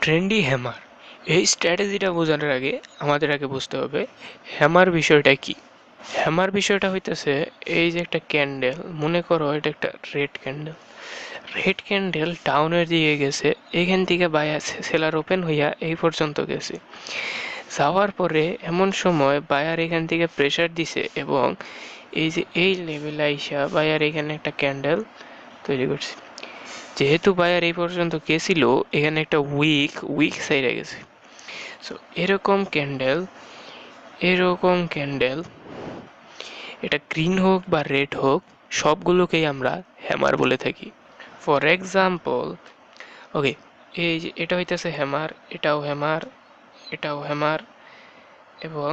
Trendy hammer, এই স্ট্র্যাটেজিটা বোঝানোর আগে আমাদের আগে বুঝতে হবে হ্যামার বিষয়টা কি। হ্যামার বিষয়টা হইতেছে এই যে একটা ক্যান্ডেল, মনে করো এটা একটা রেড ক্যান্ডেল। রেড ক্যান্ডেল ডাউনের দিকে গেছে, এখান থেকে বায়ার সেলার ওপেন হইয়া এই পর্যন্ত গেছে। যাওয়ার পরে এমন সময় বায়ার এখান থেকে প্রেসার দিছে এবং এই যে এই লেভেল আইসা বায়ার এখানে একটা ক্যান্ডেল তৈরি করছে। যেহেতু বায়ার এই পর্যন্ত গেছিল, এখানে একটা উইক সাইডে গেছে। সো এরকম ক্যান্ডেল এটা গ্রিন হোক বা রেড হোক, সবগুলোকেই আমরা হ্যামার বলে থাকি। ফর এক্সাম্পল, ওকে, এই যে এটা হইতেছে হ্যামার, এটাও হ্যামার, এটাও হ্যামার, এবং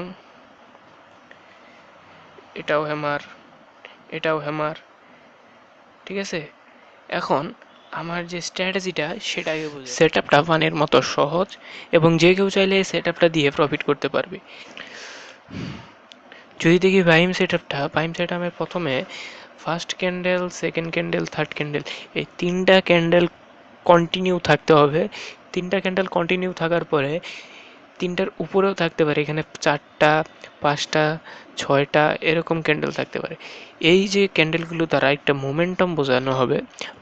এটাও হ্যামার, এটাও হ্যামার। ঠিক আছে, এখন আমার যে স্ট্র্যাটেজিটা সেটাকে বুঝে, সেট আপটা ফানের মতো সহজ এবং যে কেউ চাইলে এই সেট আপটা দিয়ে প্রফিট করতে পারবে। যদি দেখি বাইম সেট আপে প্রথমে first candle, second candle, third candle, এই তিনটা ক্যান্ডেল কন্টিনিউ থাকতে হবে। তিনটা ক্যান্ডেল কন্টিনিউ থাকার পরে তিনটার উপরেও থাকতে পারে, এখানে 4টা, 5টা, 6টা এরকম ক্যান্ডেল থাকতে পারে। এই যে ক্যান্ডেলগুলো দ্বারা একটা মোমেন্টাম বোঝানো হবে।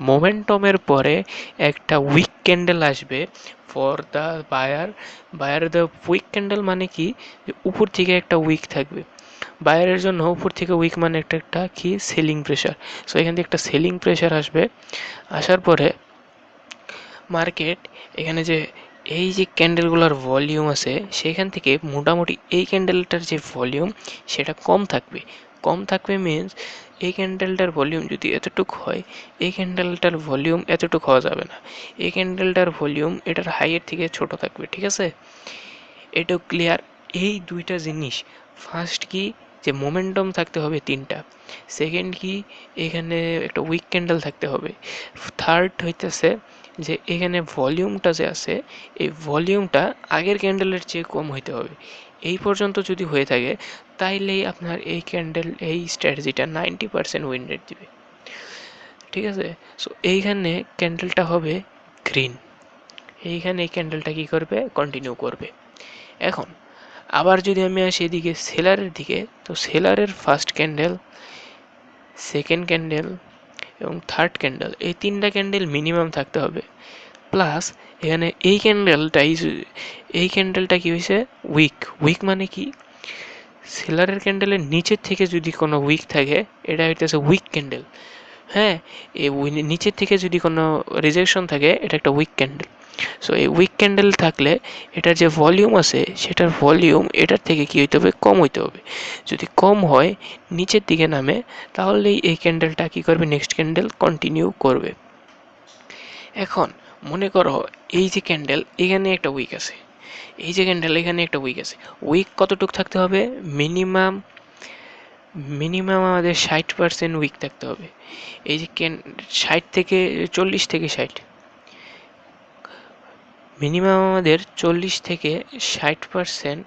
মোমেন্টামের পরে একটা উইক ক্যান্ডেল আসবে for the buyer the weak candle মানে কি, উপর থেকে একটা উইক থাকবে বায়ারের জন্য। উপর থেকে উইক মানে একটা কি, সেলিং প্রেশার। সো এখান থেকে একটা সেলিং প্রেশার আসবে। আসার পরে মার্কেট এখানে যে এই যে ক্যান্ডেলগুলোর ভলিউম আছে, সেখান থেকে মোটামুটি এই ক্যান্ডেলটার যে ভলিউম সেটা কম থাকবে মিনস এই ক্যান্ডেলটার ভলিউম যদি এতটুকু হয়, এই ক্যান্ডেলটার ভলিউম এতটুকু হওয়া যাবে না। এই ক্যান্ডেলটার ভলিউম এটার হাইয়ের থেকে ছোট থাকবে। ঠিক আছে, এটাও ক্লিয়ার। এই দুইটা জিনিস, ফার্স্ট কি যে মোমেন্টাম থাকতে হবে তিনটা, সেকেন্ড কি এখানে একটা উইক ক্যান্ডেল থাকতে হবে, থার্ড হইতেছে যে এখানে ভলিউমটা যে আছে এই ভলিউমটা আগের ক্যান্ডেলের চেয়ে কম হইতে হবে। এই পর্যন্ত যদি হয়ে থাকে তাইলেই আপনার এই স্ট্র্যাটেজিটা 90% উইন রেট দিবে। ঠিক আছে, সো এইখানে ক্যান্ডেলটা হবে গ্রিন, এইখানে এই ক্যান্ডেলটা কি করবে, কন্টিনিউ করবে। এখন আবার যদি আমি আসি এদিকে সেলারের দিকে, তো সেলারের ফার্স্ট ক্যান্ডেল, সেকেন্ড ক্যান্ডেল এবং থার্ড ক্যান্ডেল, এই তিনটা ক্যান্ডেল মিনিমাম থাকতে হবে। প্লাস এখানে এই ক্যান্ডেলটা কি হয়েছে, উইক মানে কি, সেলারের ক্যান্ডেলের নিচের থেকে যদি কোনো উইক থাকে এটা হইতেছে উইক ক্যান্ডেল। হ্যাঁ, এই নিচের থেকে যদি কোনো রিজেকশন থাকে এটা একটা উইক ক্যান্ডেল। সো এই উইক ক্যান্ডেল থাকলে এটার যে ভলিউম আছে সেটার ভলিউম এটার থেকে কি হইতে হবে, কম হইতে হবে। যদি কম হয়, নিচের দিকে নামে, তাহলেই এই ক্যান্ডেলটা কি করবে, নেক্সট ক্যান্ডেল কন্টিনিউ করবে। এখন মনে করো এই যে ক্যান্ডেল এখানে একটা উইক আছে, এই যে ক্যান্ডেল এখানে একটা উইক আছে। উইক কতটুকু থাকতে হবে, মিনিমাম আমাদের 60% উইক থাকতে হবে। এই যে 60 থেকে 40 থেকে 60, মিনিমাম আমাদের 40 থেকে 60%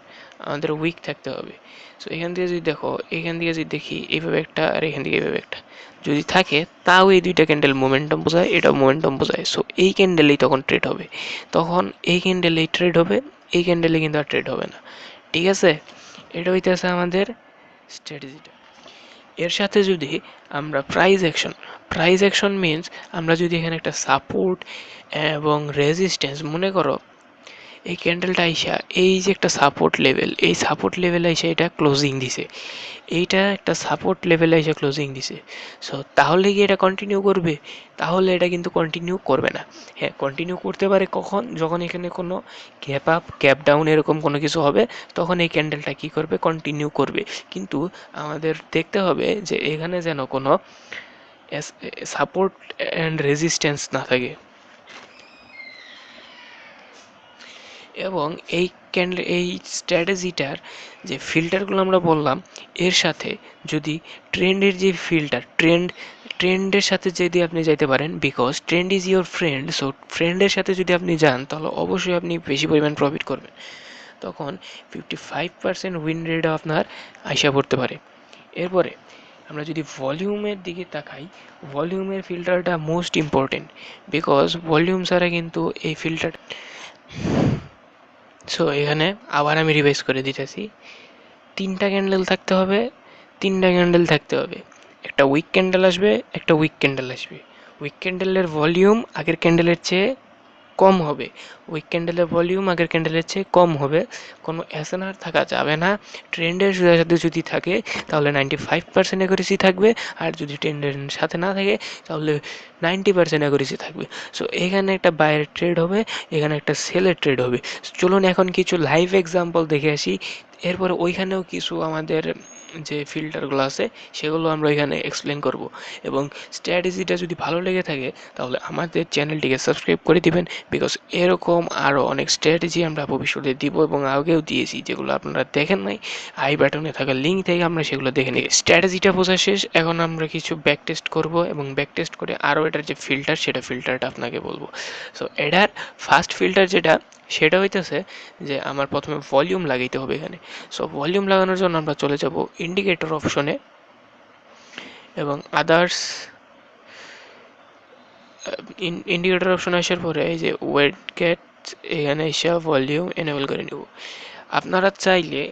আমাদের উইক থাকতে হবে। সো এখান থেকে যদি দেখো, এখান থেকে যদি দেখি এইভাবে একটা আর এখান থেকে এইভাবে একটা যদি থাকে, তাও এই দুইটা ক্যান্ডেল মোমেন্টাম বোঝায়, এটা মোমেন্টাম বোঝায়। সো এই ক্যান্ডেলেই তখন ট্রেড হবে, তখন এই ক্যান্ডেলেই ট্রেড হবে, এই ক্যান্ডেলে কিন্তু আর ট্রেড হবে না। ঠিক আছে, এটা হইতেছে আমাদের স্ট্র্যাটেজিটা। এর সাথে যদি আমরা প্রাইস অ্যাকশন মিনস আমরা যদি এখানে একটা সাপোর্ট এবং রেজিস্ট্যান্স, মনে করো এই ক্যান্ডেলটা আইসা এই যে একটা সাপোর্ট লেভেল, এই সাপোর্ট লেভেল আইসা এটা ক্লোজিং দিছে, এইটা একটা সাপোর্ট লেভেল আইসা ক্লোজিং দিছে। সো তাহলে কি এটা কন্টিনিউ করবে, তাহলে এটা কিন্তু কন্টিনিউ করবে না। হ্যাঁ, কন্টিনিউ করতে পারে কখন, যখন এখানে কোনো গ্যাপ আপ গ্যাপ ডাউন এরকম কোনো কিছু হবে, তখন এই ক্যান্ডেলটা কি করবে, কন্টিনিউ করবে। কিন্তু আমাদের দেখতে হবে যে এখানে যেন কোনো সাপোর্ট অ্যান্ড রেজিস্ট্যান্স না থাকে। এবং এই স্ট্র্যাটেজিটার যে ফিল্টারগুলো আমরা বললাম, এর সাথে যদি ট্রেন্ডের যে ট্রেন্ডের সাথে যদি আপনি যাইতে পারেন, because trend is your friend. So ফ্রেন্ডের সাথে যদি আপনি যান তাহলে অবশ্যই আপনি বেশি পরিমাণ প্রফিট করবেন। তখন 55% উইন রেট আপনার আইসা পড়তে পারে। এরপরে আমরা যদি ভলিউমের দিকে তাকাই, ভলিউমের ফিল্টারটা মোস্ট ইম্পর্টেন্ট, বিকজ ভলিউম ছাড়া কিন্তু এই ফিল্টার সো এখানে আবার আমি রিভাইজ করে দিতেছি, 3টা ক্যান্ডেল থাকতে হবে, 3টা ক্যান্ডেল থাকতে হবে, একটা উইক ক্যান্ডেল আসবে, একটা উইক ক্যান্ডেল আসবে। উইক ক্যান্ডেলের ভলিউম আগের ক্যান্ডেলের চেয়ে কম হবে, উইক ক্যান্ডেলের ভলিউম আগের ক্যান্ডেলের চেয়ে কম হবে। কোনো এসএনআর থাকা যাবে না। ট্রেন্ডের সাথে যদি থাকে তাহলে 95% অ্যাকুরেসি থাকবে, আর যদি ট্রেন্ডের সাথে না থাকে তাহলে 90% অ্যাকুরেসি থাকবে। সো এখানে একটা বাইরের ট্রেড হবে, এখানে একটা সেলের ট্রেড হবে। চলুন এখন কিছু লাইভ এক্সাম্পল দেখে আসি, এরপরে ওইখানেও কিছু আমাদের যে ফিল্টারগুলো আছে সেগুলো আমরা এখানে এক্সপ্লেন করব। এবং স্ট্র্যাটেজিটা যদি ভালো লেগে থাকে তাহলে আমাদের চ্যানেলটিকে সাবস্ক্রাইব করে দিবেন, বিকজ এরকম আরও অনেক স্ট্র্যাটেজি আমরা ভবিষ্যতে দিব এবং আগেও দিয়েছি, যেগুলো আপনারা দেখেন নাই। আই বাটনে থাকা লিঙ্ক থেকে আমরা সেগুলো দেখে নিই। স্ট্র্যাটেজিটা বোঝা শেষ, এখন আমরা কিছু ব্যাক টেস্ট করবো এবং ব্যাক টেস্ট করে আরও এটার যে ফিল্টার সেটা ফিল্টারটা আপনাকে বলবো। সো এটার ফার্স্ট ফিল্টার যেটা, সেটা হইতেছে যে আমার প্রথমে ভলিউম লাগাইতে হবে এখানে। সো ভলিউম লাগানোর জন্য আমরা চলে যাব ইন্ডিকেটর অপশনে এবং আদার্স ইন্ডিকেটর অপশন আসার পরে এই যে ওয়েট গেট, এখানে এসে ভলিউম এনেবল করে নেব। আপনারা চাইলে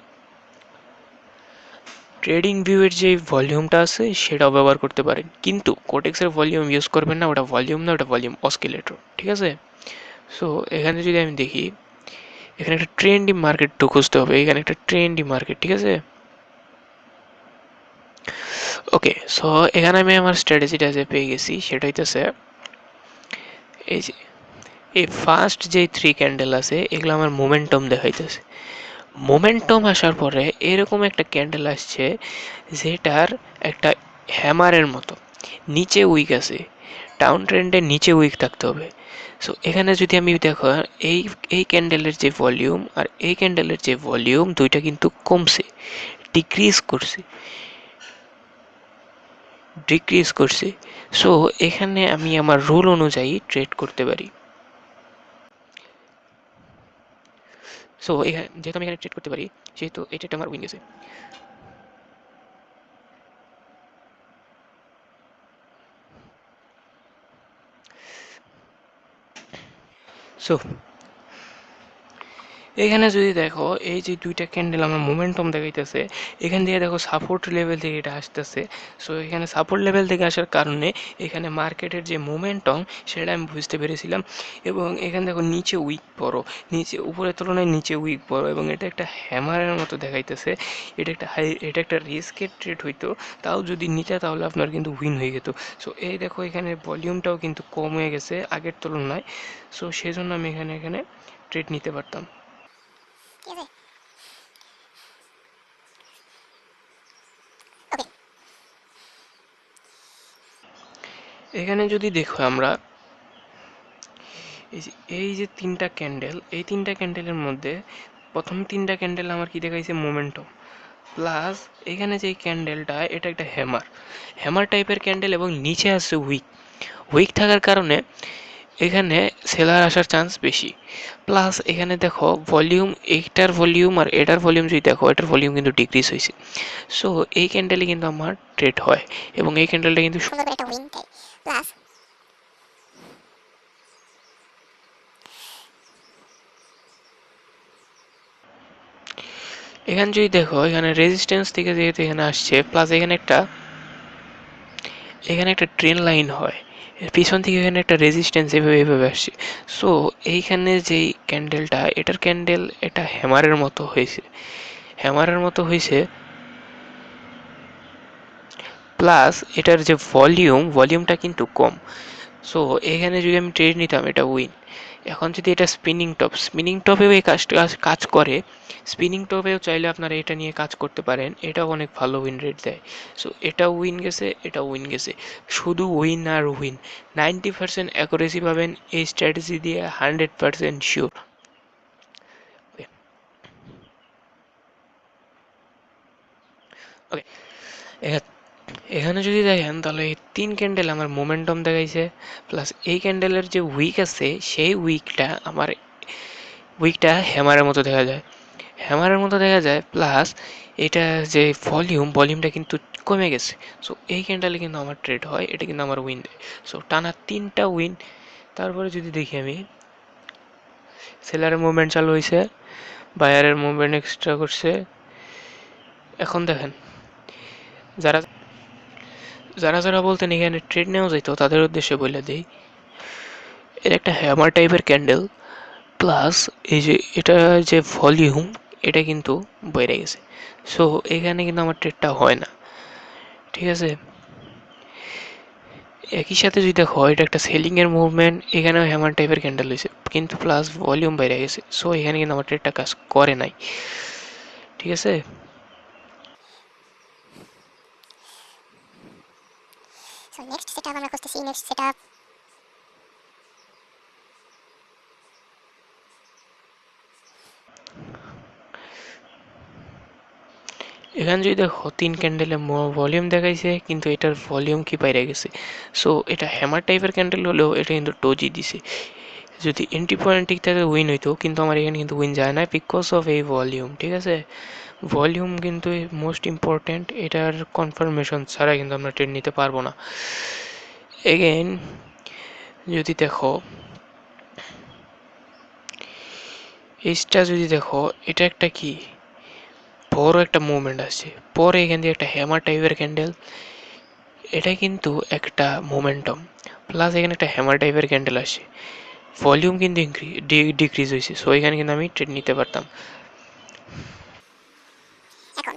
ট্রেডিং ভিউয়ের যে ভলিউমটা আছে সেটাও ব্যবহার করতে পারেন, কিন্তু কোটেক্সের ভলিউম ইউজ করবেন না, ওটা ভলিউম না, ওটা ভলিউম অসকিলেটর, ঠিক আছে? সো এখানে যদি আমি দেখি, এখানে একটা ট্রেন্ডি মার্কেট খুঁজতে হবে, এখানে একটা ট্রেন্ডি মার্কেট, ঠিক আছে? ওকে, সো এখানে আমি আমার স্ট্র্যাটেজিটা যে পেয়ে গেছি সেটা হইতেছে এই যে এই ফার্স্ট যে 3 ক্যান্ডেল আছে এগুলো আমার মোমেন্টাম দেখাইতেছে। মোমেন্টাম আসার পরে এরকম একটা ক্যান্ডেল আসছে যেটার একটা হ্যামারের মতো নিচে উইক আছে, ডাউন ট্রেন্ডের নিচে উইক থাকতে হবে। সো এখানে যদি আমি দেখো, এই এই ক্যান্ডেলের যে ভলিউম আর এই ক্যান্ডেলের যে ভলিউম দুইটা কিন্তু কমছে, ডিক্রিজ করছে, ডিক্রিজ করছে। সো এখানে আমি আমার রুল অনুযায়ী ট্রেড করতে পারি। সো এখানে যেহেতু আমি এখানে ট্রেড করতে পারি, সেহেতু এই ট্রেডটা আমার উইন গেছে। সো এখানে যদি দেখো এই যে দুইটা ক্যান্ডেল আমার মোমেন্টাম দেখাইতেছে, এখান থেকে দেখো সাপোর্ট লেভেল থেকে এটা আসতেছে। সো এখানে সাপোর্ট লেভেল থেকে আসার কারণে এখানে মার্কেটের যে মোমেন্টাম সেটা আমি বুঝতে পেরেছিলাম। এবং এখানে দেখো নিচে উইক বড়, নিচে উপরের তুলনায় নিচে উইক বড়, এবং এটা একটা হ্যামারের মতো দেখাইতেছে। এটা একটা রিস্কের ট্রেড হইতো, তাও যদি নিতে তাহলে আপনার কিন্তু উইন হয়ে যেত। সো এই দেখো এখানে ভলিউমটাও কিন্তু কম হয়ে গেছে আগের তুলনায়। সো সেজন্য আমি এখানে ট্রেড নিতে পারতাম। ঠিক আছে। ওকে। এখানে যদি দেখো আমরা এই যে 3টা ক্যান্ডেল, এই 3টা ক্যান্ডেলের মধ্যে প্রথম 3টা ক্যান্ডেল আমার কি দেখাইছে, মোমেন্টাম প্লাস এখানে যে ক্যান্ডেলটা এটা একটা হ্যামার, হ্যামার টাইপের ক্যান্ডেল, এবং নিচে আছে উইক, উইক থাকার কারণে এখানে সেলার আসার চান্স বেশি। প্লাস এখানে দেখো ভলিউম, এইটার ভলিউম আর এটার ভলিউম যদি দেখো, এটার ভলিউম কিন্তু ডিক্রিজ হয়েছে। সো এই ক্যান্ডেলে কিন্তু আমার ট্রেড হয়, এবং এই ক্যান্ডেলটা কিন্তু সুন্দর করে একটা উইন দেয়। প্লাস এখানে যদি দেখো এখানে রেজিস্ট্যান্স থেকে যেহেতু এখানে আসছে, প্লাস এখানে একটা ট্রেন লাইন হয়, এর পিছন থেকে এখানে একটা রেজিস্ট্যান্স এভাবে আসছে। সো এইখানে যেই ক্যান্ডেলটা, এটার ক্যান্ডেল এটা হ্যামারের মতো হয়েছে, হ্যামারের মতো হয়েছে, প্লাস এটার যে ভলিউমটা কিন্তু কম। সো এখানে যদি আমি ট্রেড নিতাম এটা উইন। এখন যদি এটা স্পিনিং টপেও এই কাজ করে, স্পিনিং টপেও চাইলে আপনারা এটা নিয়ে কাজ করতে পারেন, এটাও অনেক ভালো উইন রেট দেয়। সো এটাও উইন গেছে, এটাও উইন গেছে, শুধু উইন আর উইন। 90% অ্যাকুরেসি পাবেন এই স্ট্র্যাটেজি দিয়ে, 100% শিওর। ওকে, এখানে যদি দেখেন তাহলে এই 3 ক্যান্ডেল আমার মোমেন্টাম দেখাইছে, প্লাস এই ক্যান্ডেলের যে উইক আছে সেই উইকটা হ্যামারের মতো দেখা যায়, হ্যামারের মতো দেখা যায়, প্লাস এটা যে ভলিউমটা কিন্তু কমে গেছে। সো এই ক্যান্ডেলে কিন্তু আমার ট্রেড হয়, এটা কিন্তু আমার উইন দেয়। সো টানা 3টা উইন। তারপরে যদি দেখি আমি সেলারের মুভমেন্ট চালু হয়েছে, বায়ারের মুভমেন্ট এক্সট্রা করছে। এখন দেখেন, যারা যারা যারা বলতেন এখানে ট্রেড নেওয়া যেত তাদের উদ্দেশ্যে বলে দিই, এর একটা হ্যামার টাইপের ক্যান্ডেল প্লাস এই যে এটা যে ভলিউম, এটা কিন্তু বেড়ে গেছে। সো এখানে কিন্তু আমার ট্রেডটা হয় না, ঠিক আছে। একই সাথে যদি দেখো এটা একটা সেলিং এর মুভমেন্ট, এখানেও হ্যামার টাইপের ক্যান্ডেল হয়েছে কিন্তু প্লাস ভলিউম বেড়ে গেছে। সো এখানে কিন্তু আমার ট্রেডটা কাজ করে নাই, ঠিক আছে। সো নেক্সট সেটআপ আমরা করতেছি। নেক্সট সেটআপ এখানে যদি দেখো 3 ক্যান্ডেলে ভলিউম দেখাইছে কিন্তু এটার ভলিউম কি বাইরে গেছে। সো এটা হ্যামার টাইপের ক্যান্ডেল হলেও এটা কিন্তু ডোজি দিছে। যদি এন্ট্রি পয়েন্ট ঠিক থাকে উইন হইতো, কিন্তু আমার এখানে কিন্তু উইন যায় না বিকজ অফ এই ভলিউম, ঠিক আছে। ভলিউম কিন্তু মোস্ট ইম্পর্ট্যান্ট, এটার কনফার্মেশন ছাড়া কিন্তু আমরা ট্রেড নিতে পারবো না। এগেইন যদি দেখো এইটা যদি দেখো, এটা একটা কি বড় একটা মুভমেন্ট আছে, পরে এখান থেকে একটা হ্যামার টাইপের ক্যান্ডেল, এটা কিন্তু একটা মোমেন্টাম প্লাস এখানে একটা হ্যামার টাইপের ক্যান্ডেল আসে, ভলিউম কিন্তু ডিক্রিজ হয়েছে। সো এখানে কিন্তু আমি ট্রেড নিতে পারতাম। এখন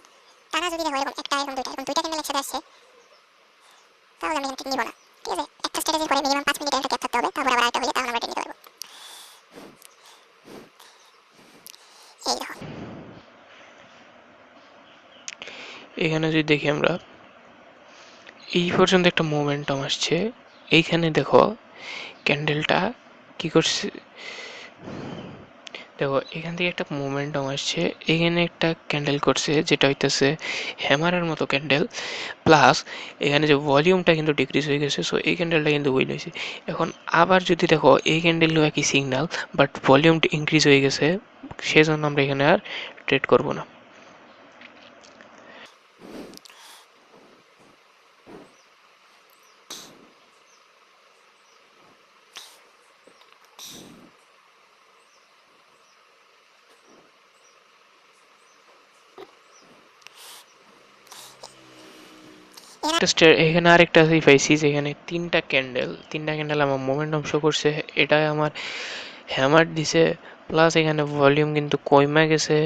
টানা যদি দেখো এরকম একটা এরকম দুইটা, এরকম দুইটা ক্যান্ডেল একসাথে আসছে, তাহলে আমি এখানে নিব না, ঠিক আছে। একটা স্ট্র্যাটেজি করে মিনিমাম 5 মিনিটের একটা গ্যাপ থাকতে হবে, তারপর আবার আরেকটা হলে তাহলে আমরা নিতে পারবো। এই দেখো এখানে যদি দেখি আমরা এই পর্যন্ত একটা মোমেন্টাম আসছে, এইখানে দেখো ক্যান্ডেলটা কি করছে, দেখো এখান থেকে একটা মোমেন্টাম আসছে, এখানে একটা ক্যান্ডেল করছে যেটা হইতেছে হ্যামারের মতো ক্যান্ডেল, প্লাস এখানে যে ভলিউমটা কিন্তু ডিক্রিজ হয়ে গেছে। সো এই ক্যান্ডেলটা কিন্তু উইন হয়েছে। এখন আবার যদি দেখো এই ক্যান্ডেলও একই সিগন্যাল, বাট ভলিউমটা ইনক্রিজ হয়ে গেছে, সেজন্য আমরা এখানে আর ট্রেড করব না। এখানে আরেকটা পাইছি, যেখানে তিনটা ক্যান্ডেল আমার মোমেন্টাম শো করছে, এটা আমার হ্যামার দিছে, প্লাস এখানে ভলিউম কিন্তু কমে গেছে।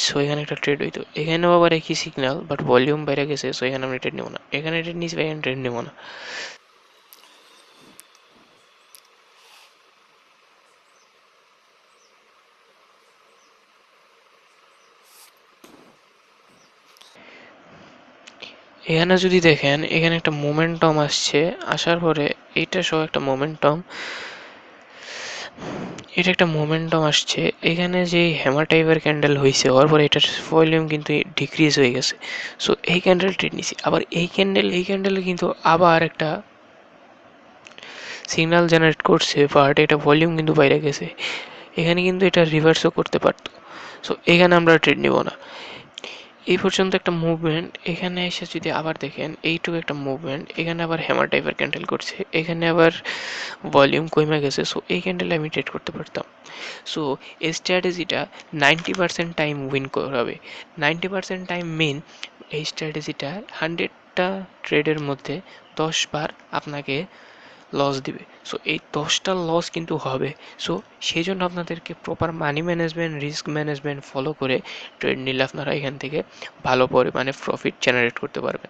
সো এখানে একটা ট্রেড হইতো, এখানেও আবার একই সিগন্যাল বাট ভলিউম বেড়ে গেছে। সো এখানে আমি ট্রেড নেবো না, এখানে ট্রেড নিচ্ছি, এখানে ট্রেড নেবো না। এখানে যদি দেখেন এখানে একটা মোমেন্টাম আসছে, আসার পরে এটা সহ একটা মোমেন্টাম, এটা একটা মোমেন্টাম আসছে, এখানে যে হ্যামার টাইপের ক্যান্ডেল হয়েছে হওয়ার পরে এটার ভলিউম কিন্তু ডিক্রিজ হয়ে গেছে। সো এই ক্যান্ডেল ট্রেড নিছি। আবার এই ক্যান্ডেলে কিন্তু আবার একটা সিগন্যাল জেনারেট করছে, বাট এটা ভলিউম কিন্তু বাইরে গেছে, এখানে কিন্তু এটা রিভার্সও করতে পারতো। সো এখানে আমরা ট্রেড নিব না। এই পর্যন্ত একটা মুভমেন্ট, এখানে এসে যদি আবার দেখেন এইটুকু একটা মুভমেন্ট, এখানে আবার হ্যামার টাইপের ক্যান্ডেল করছে, এখানে আবার ভলিউম কমে গেছে। সো এই ক্যান্ডেলে আমি ট্রেড করতে পারতাম। সো এই স্ট্র্যাটেজিটা 90% টাইম উইন করাবে। 90% টাইম মেন এই স্ট্র্যাটেজিটা 100টা ট্রেডের মধ্যে 10 বার আপনাকে লস দিবে। সো এই 10টা লস কিন্তু হবে। সো সেই জন্য আপনাদেরকে proper money management, risk management follow করে ট্রেড নিলে আপনারা এখান থেকে ভালো পরিমাণে প্রফিট জেনারেট করতে পারবেন।